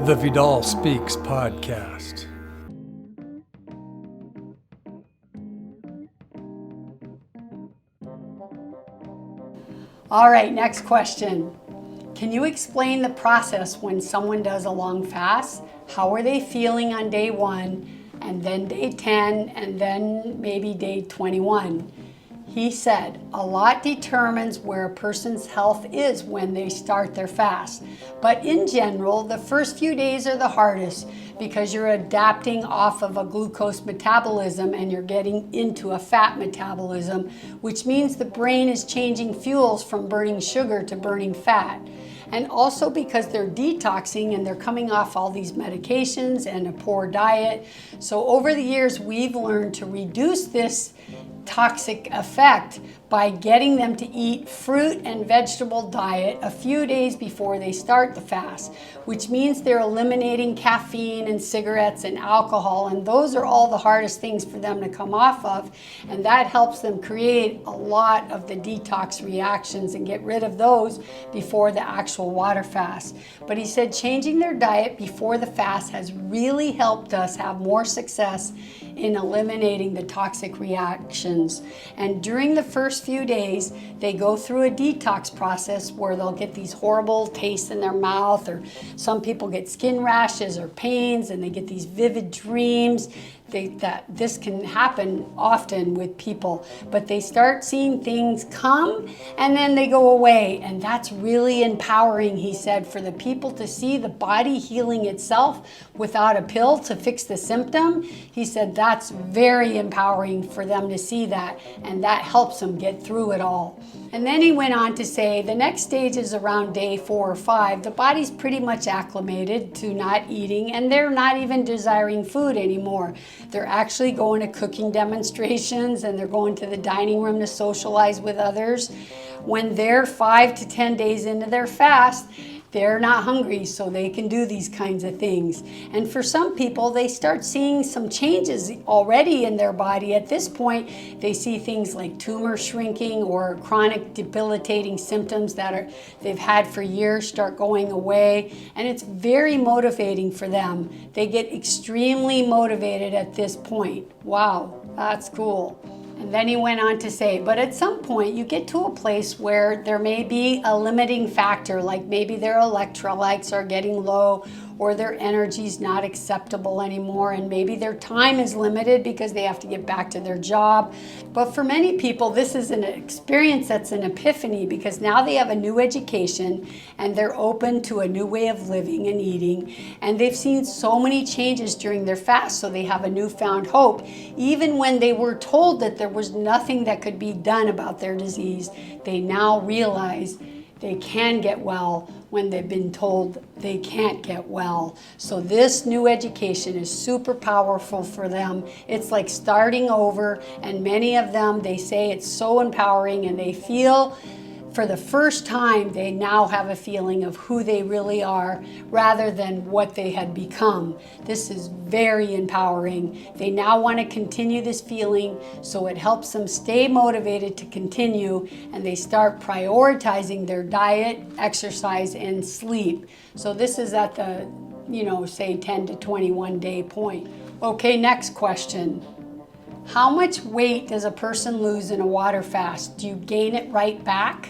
the Vidal Speaks podcast. All right, next question. Can you explain the process when someone does a long fast? How are they feeling on day 1, and then day 10, and then maybe day 21? He said, a lot determines where a person's health is when they start their fast. But in general, the first few days are the hardest because you're adapting off of a glucose metabolism and you're getting into a fat metabolism, which means the brain is changing fuels from burning sugar to burning fat. And also because they're detoxing and they're coming off all these medications and a poor diet. So over the years, we've learned to reduce this toxic effect by getting them to eat fruit and vegetable diet a few days before they start the fast, which means they're eliminating caffeine and cigarettes and alcohol, and those are all the hardest things for them to come off of, and that helps them create a lot of the detox reactions and get rid of those before the actual water fast. But he said changing their diet before the fast has really helped us have more success in eliminating the toxic reactions. And during the first few days, they go through a detox process where they'll get these horrible tastes in their mouth, or some people get skin rashes or pains, and they get these vivid dreams. That this can happen often with people, but they start seeing things come and then they go away, and that's really empowering, he said, for the people to see the body healing itself without a pill to fix the symptom. He said that's very empowering for them to see that, and that helps them get through it all. And then he went on to say the next stage is around day 4 or 5. The body's pretty much acclimated to not eating, and they're not even desiring food anymore. They're actually going to cooking demonstrations, and they're going to the dining room to socialize with others. When they're 5 to 10 days into their fast, they're not hungry, so they can do these kinds of things. And for some people, they start seeing some changes already in their body. At this point, they see things like tumor shrinking or chronic debilitating symptoms that they've had for years start going away. And it's very motivating for them. They get extremely motivated at this point. Wow, that's cool. And then he went on to say, but at some point you get to a place where there may be a limiting factor, like maybe their electrolytes are getting low or their energy's not acceptable anymore, and maybe their time is limited because they have to get back to their job. But for many people, this is an experience that's an epiphany, because now they have a new education and they're open to a new way of living and eating, and they've seen so many changes during their fast, so they have a newfound hope. Even when they were told that there was nothing that could be done about their disease, they now realize they can get well when they've been told they can't get well. So this new education is super powerful for them. It's like starting over, and many of them, they say it's so empowering, and they feel for the first time they now have a feeling of who they really are rather than what they had become. This is very empowering. They now want to continue this feeling, so it helps them stay motivated to continue, and they start prioritizing their diet, exercise, and sleep. So this is at the, say 10 to 21 day point. Okay, next question. How much weight does a person lose in a water fast? Do you gain it right back?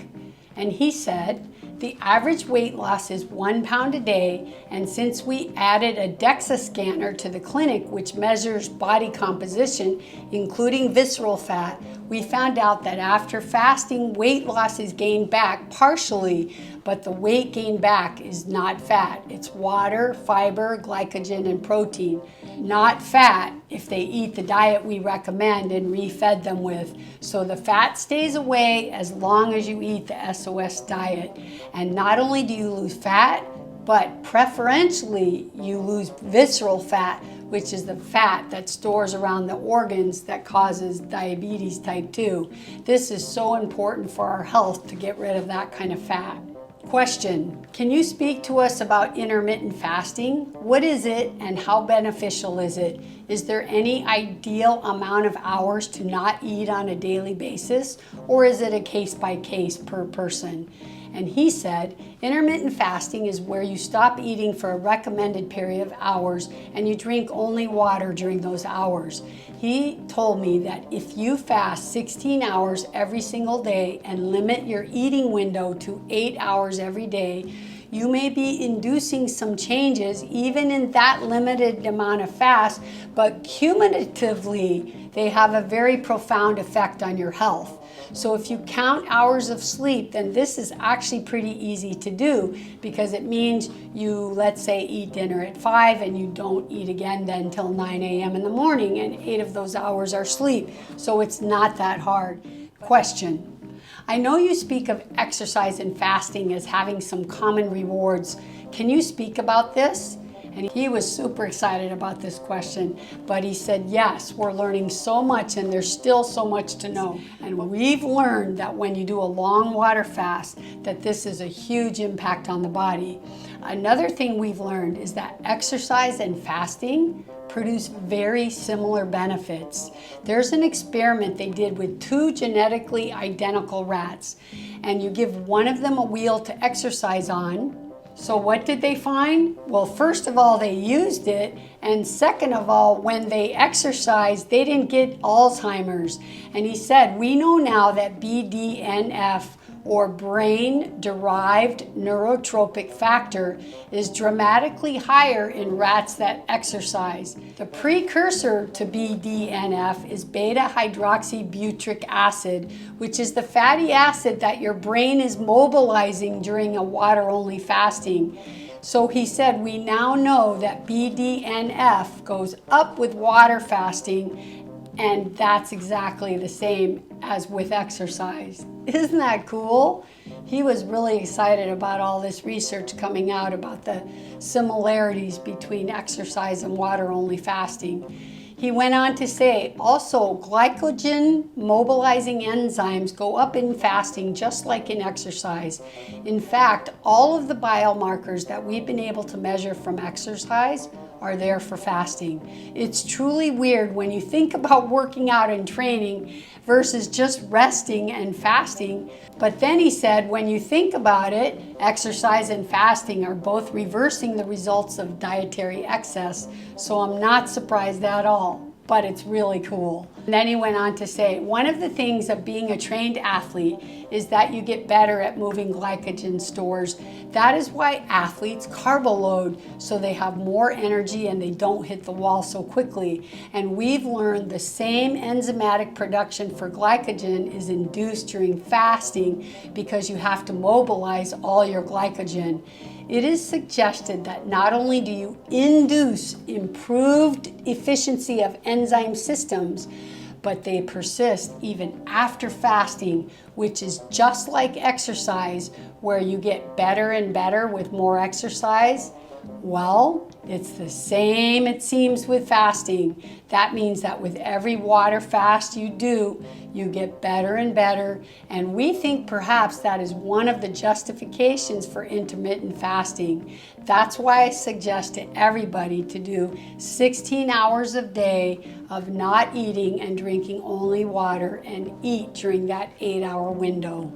And he said, the average weight loss is 1 pound a day, and since we added a DEXA scanner to the clinic, which measures body composition, including visceral fat, we found out that after fasting, weight loss is gained back partially, but the weight gained back is not fat. It's water, fiber, glycogen, and protein, not fat if they eat the diet we recommend and refed them with. So the fat stays away as long as you eat the SOS diet. And not only do you lose fat, but preferentially you lose visceral fat, which is the fat that stores around the organs that causes diabetes type 2. This is so important for our health to get rid of that kind of fat. Question, can you speak to us about intermittent fasting? What is it and how beneficial is it? Is there any ideal amount of hours to not eat on a daily basis, or is it a case by case per person? And he said, intermittent fasting is where you stop eating for a recommended period of hours and you drink only water during those hours. He told me that if you fast 16 hours every single day and limit your eating window to 8 hours every day, you may be inducing some changes even in that limited amount of fast, but cumulatively, they have a very profound effect on your health. So if you count hours of sleep, then this is actually pretty easy to do, because it means you, let's say, eat dinner at 5 and you don't eat again then until 9 a.m. in the morning, and 8 of those hours are sleep. So it's not that hard. Question. I know you speak of exercise and fasting as having some common rewards. Can you speak about this? And he was super excited about this question, but he said, yes, we're learning so much and there's still so much to know. And we've learned that when you do a long water fast, that this is a huge impact on the body. Another thing we've learned is that exercise and fasting produce very similar benefits. There's an experiment they did with 2 genetically identical rats, and you give one of them a wheel to exercise on. So what did they find? Well, first of all, they used it, and second of all, when they exercised, they didn't get Alzheimer's. And he said, we know now that BDNF, or brain-derived neurotropic factor, is dramatically higher in rats that exercise. The precursor to BDNF is beta-hydroxybutyric acid, which is the fatty acid that your brain is mobilizing during a water-only fasting. So he said, we now know that BDNF goes up with water fasting, and that's exactly the same as with exercise. Isn't that cool? He was really excited about all this research coming out about the similarities between exercise and water-only fasting. He went on to say, also, glycogen mobilizing enzymes go up in fasting just like in exercise. In fact, all of the biomarkers that we've been able to measure from exercise are there for fasting. It's truly weird when you think about working out and training versus just resting and fasting. But then he said, when you think about it, exercise and fasting are both reversing the results of dietary excess. So I'm not surprised at all. But it's really cool. And then he went on to say, one of the things of being a trained athlete is that you get better at moving glycogen stores. That is why athletes carbo load, so they have more energy and they don't hit the wall so quickly. And we've learned the same enzymatic production for glycogen is induced during fasting because you have to mobilize all your glycogen. It is suggested that not only do you induce improved efficiency of enzyme systems, but they persist even after fasting, which is just like exercise, where you get better and better with more exercise. Well, it's the same, it seems, with fasting. That means that with every water fast you do, you get better and better. And we think perhaps that is one of the justifications for intermittent fasting. That's why I suggest to everybody to do 16 hours a day of not eating and drinking only water, and eat during that 8-hour window.